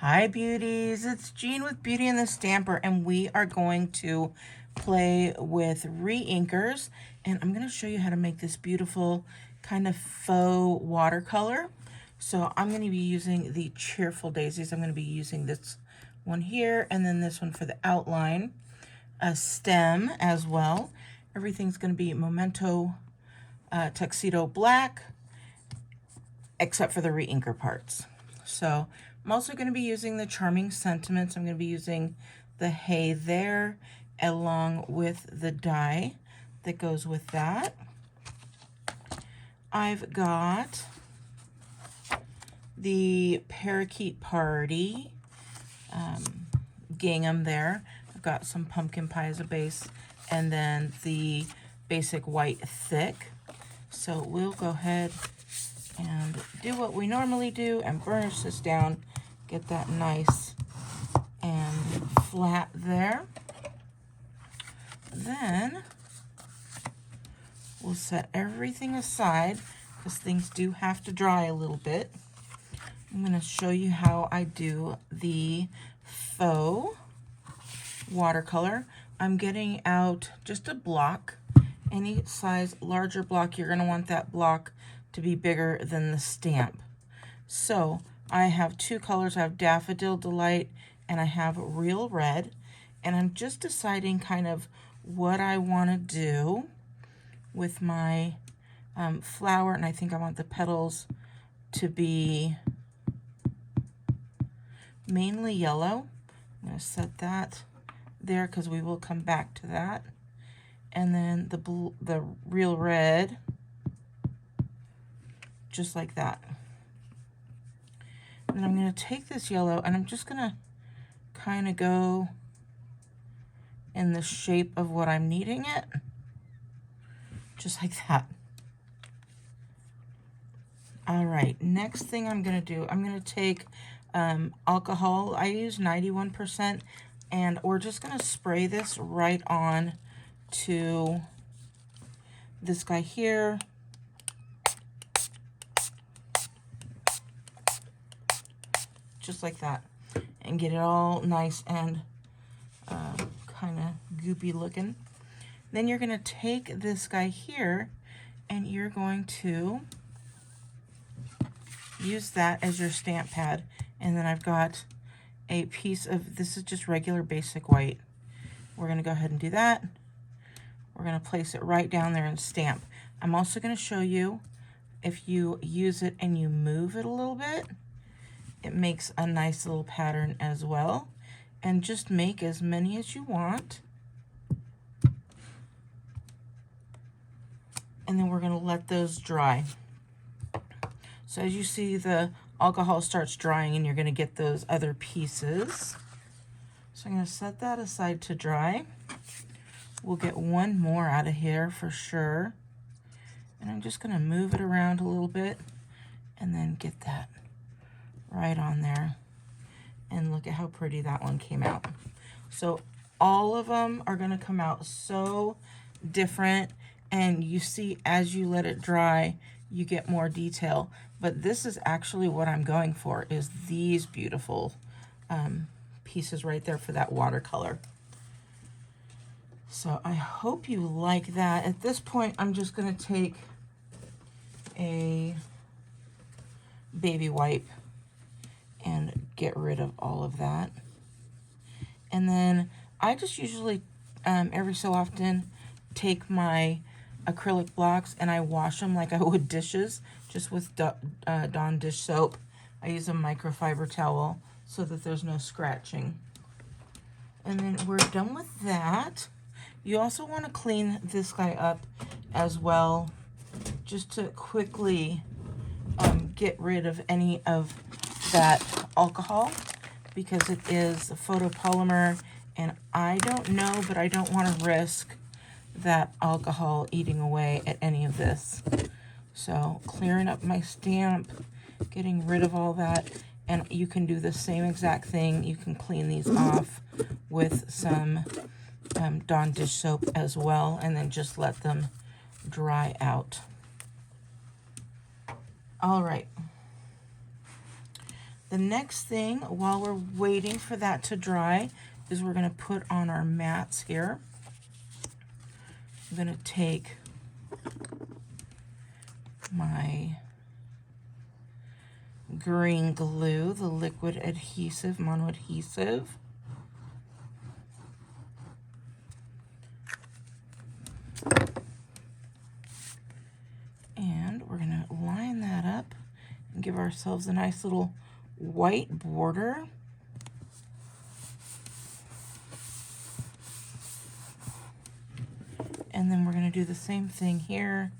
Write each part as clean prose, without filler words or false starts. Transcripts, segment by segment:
Hi beauties, it's Jean with Beauty and the Stamper, and we are going to play with re-inkers, and I'm going to show you how to make this beautiful kind of faux watercolor. So I'm going to be using the Cheerful Daisies. I'm going to be using this one here and then this one for the outline, a stem as well. Everything's going to be Memento Tuxedo Black except for the re-inker parts. So I'm also going to be using the Charming Sentiments. I'm going to be using the Hey There along with the die that goes with that. I've got the Parakeet Party gingham there. I've got some pumpkin pie as a base and then the basic white thick. So we'll go ahead and do what we normally do and burnish this down, get that nice and flat there. Then we'll set everything aside because things do have to dry a little bit. I'm going to show you how I do the faux watercolor. I'm getting out just a block. Any size larger block, you're going to want that block to be bigger than the stamp. So I have two colors. I have Daffodil Delight and I have Real Red, and I'm just deciding kind of what I want to do with my flower, and I think I want the petals to be mainly yellow. I'm going to set that there because we will come back to that. And then the Real Red, just like that. And I'm going to take this yellow and I'm just going to kind of go in the shape of what I'm needing it, just like that. All right, next thing I'm going to do, I'm going to take alcohol. I use 91%, and we're just going to spray this right on to this guy here. Just like that, and get it all nice and kind of goopy looking. Then you're going to take this guy here and you're going to use that as your stamp pad. And then I've got a piece of, this is just regular basic white. We're going to go ahead and do that. We're going to place it right down there and stamp. I'm also going to show you if you use it and you move it a little bit, it makes a nice little pattern as well. And just make as many as you want. And then we're going to let those dry. So as you see, the alcohol starts drying and you're going to get those other pieces. So I'm going to set that aside to dry. We'll get one more out of here for sure. And I'm just going to move it around a little bit and then get that right on there. And look at how pretty that one came out. So all of them are going to come out so different, and you see as you let it dry you get more detail. But this is actually what I'm going for, is these beautiful pieces right there for that watercolor. So I hope you like that. At this point I'm just going to take a baby wipe and get rid of all of that. And then I just usually every so often take my acrylic blocks and I wash them like I would dishes, just with Dawn dish soap. I use a microfiber towel so that there's no scratching. And then we're done with that. You also want to clean this guy up as well, just to quickly get rid of any of that alcohol, because it is a photopolymer and I don't know, but I don't want to risk that alcohol eating away at any of this. So clearing up my stamp, getting rid of all that, and you can do the same exact thing. You can clean these off with some Dawn dish soap as well, and then just let them dry out. All right. The next thing, while we're waiting for that to dry, is we're going to put on our mats here. I'm going to take my green glue, the liquid adhesive, mono adhesive. And we're going to line that up and give ourselves a nice little white border. And then we're going to do the same thing here,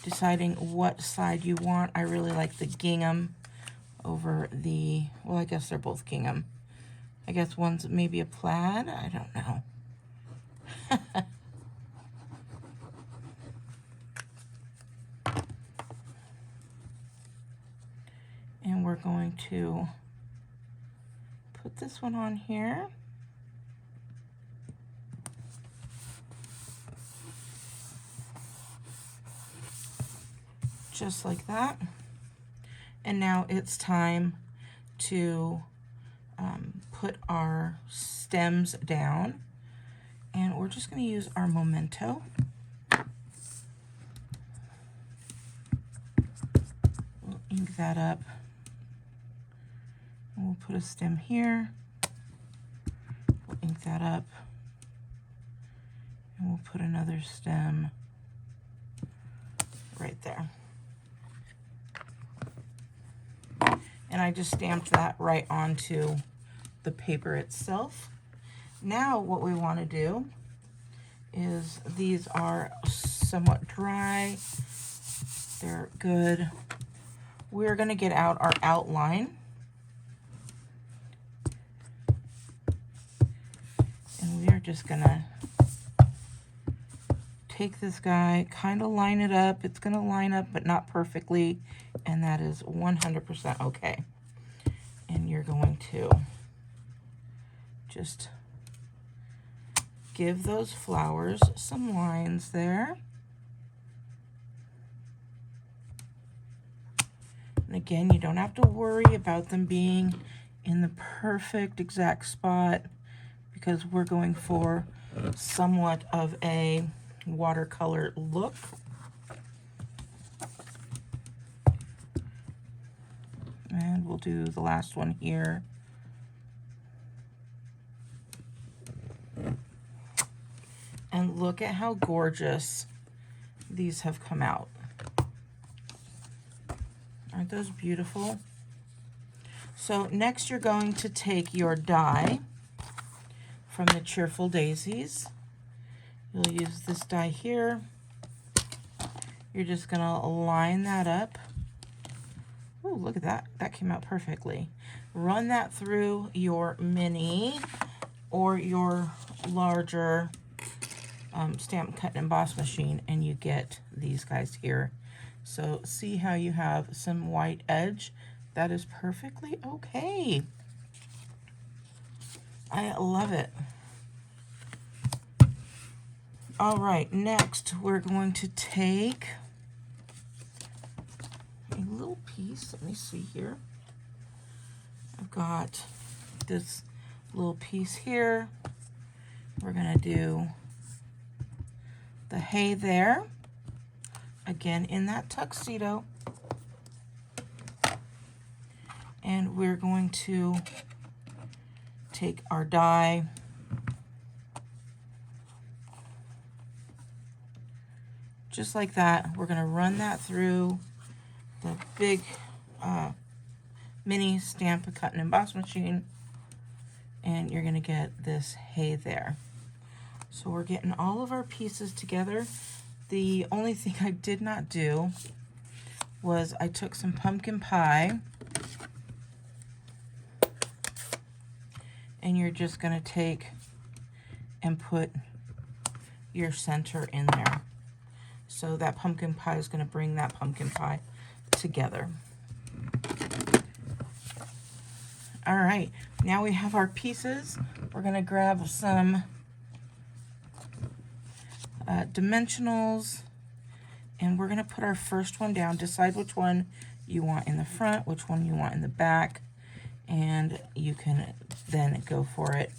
deciding what side you want. I really like the gingham over the, well, I guess they're both gingham. I guess one's maybe a plaid. I don't know. And we're going to put this one on here. Just like that. And now it's time to put our stems down. And we're just going to use our memento. We'll ink that up. And we'll put a stem here. We'll ink that up. And we'll put another stem right there. And I just stamped that right onto the paper itself. Now what we want to do is, these are somewhat dry. They're good. We're going to get out our outline. And we are just going to take this guy, kind of line it up. It's going to line up, but not perfectly. And that is 100% okay. And you're going to just give those flowers some lines there. And again, you don't have to worry about them being in the perfect exact spot, because we're going for somewhat of a watercolor look. And we'll do the last one here. And look at how gorgeous these have come out. Aren't those beautiful? So next you're going to take your die from the Cheerful Daisies. You'll use this die here. You're just gonna line that up. Oh, look at that. That came out perfectly. Run that through your mini or your larger stamp, cut, and emboss machine, and you get these guys here. So see how you have some white edge? That is perfectly okay. I love it. All right, next we're going to take a little piece. Let me see here. I've got this little piece here. We're gonna do the hay there, again in that tuxedo, and we're going to take our die, just like that. We're going to run that through the big mini stamp, cut, and emboss machine, and you're going to get this hay there. So we're getting all of our pieces together. The only thing I did not do was I took some pumpkin pie, and you're just going to take and put your center in there. So that pumpkin pie is going to bring that pumpkin pie together. All right, now we have our pieces. We're going to grab some dimensionals, and we're going to put our first one down. Decide which one you want in the front, which one you want in the back, and you can then go for it.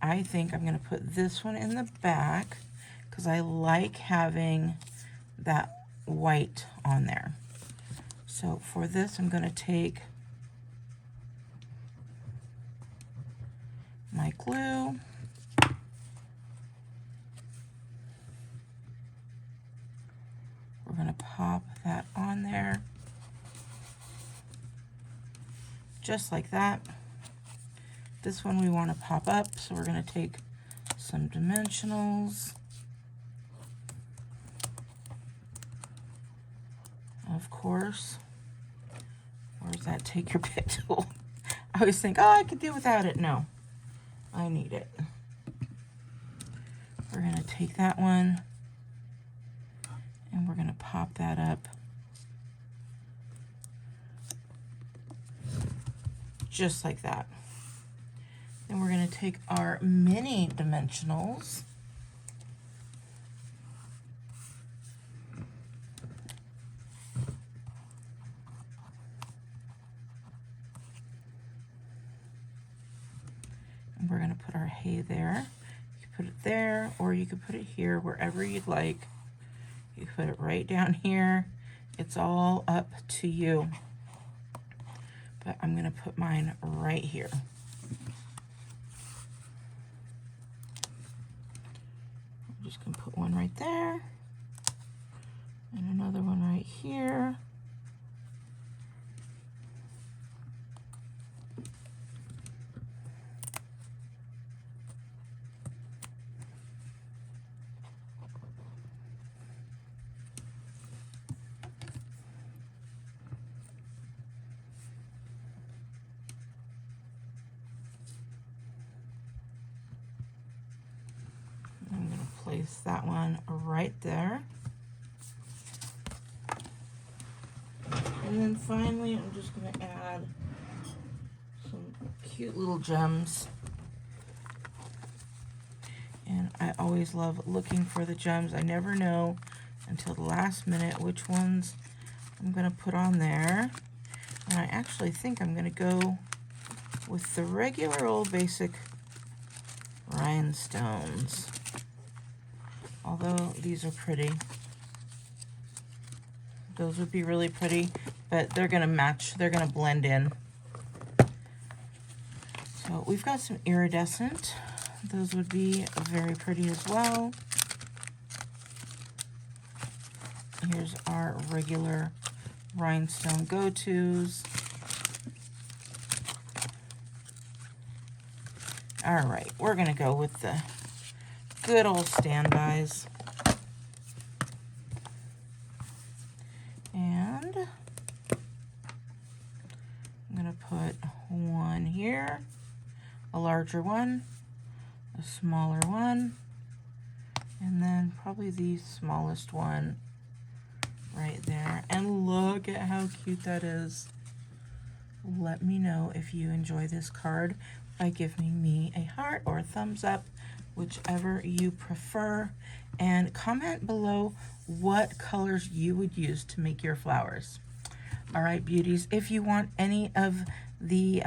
I think I'm going to put this one in the back because I like having that white on there. So for this, I'm going to take my glue. We're going to pop that on there, just like that. This one we want to pop up, so we're going to take some dimensionals. Of course. Where's that take your pick tool? I always think, oh, I could do without it. No, I need it. We're going to take that one and we're going to pop that up just like that. Then we're going to take our mini dimensionals and we're going to put our hay there. You can put it there, or you could put it here, wherever you'd like. You can put it right down here. It's all up to you. But I'm going to put mine right here. I'm just going to put one right there and another one right here. I'm going to place that one right there. And then finally, I'm just going to add some cute little gems. And I always love looking for the gems. I never know until the last minute which ones I'm going to put on there. And I actually think I'm going to go with the regular old basic rhinestones. Although these are pretty. Those would be really pretty, but they're going to match. They're going to blend in. So we've got some iridescent. Those would be very pretty as well. Here's our regular rhinestone go-tos. All right, we're going to go with the good old standbys. And I'm going to put one here, a larger one, a smaller one, and then probably the smallest one right there. And look at how cute that is. Let me know if you enjoy this card by giving me a heart or a thumbs up, whichever you prefer, and comment below what colors you would use to make your flowers. All right, beauties, if you want any of the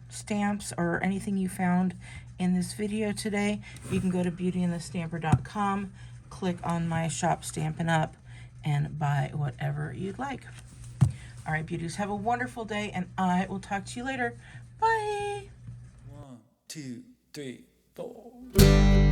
stamps or anything you found in this video today, you can go to beautyandthestamper.com, click on my shop Stampin' Up, and buy whatever you'd like. All right, beauties, have a wonderful day, and I will talk to you later. Bye. 1, 2, 3, 4.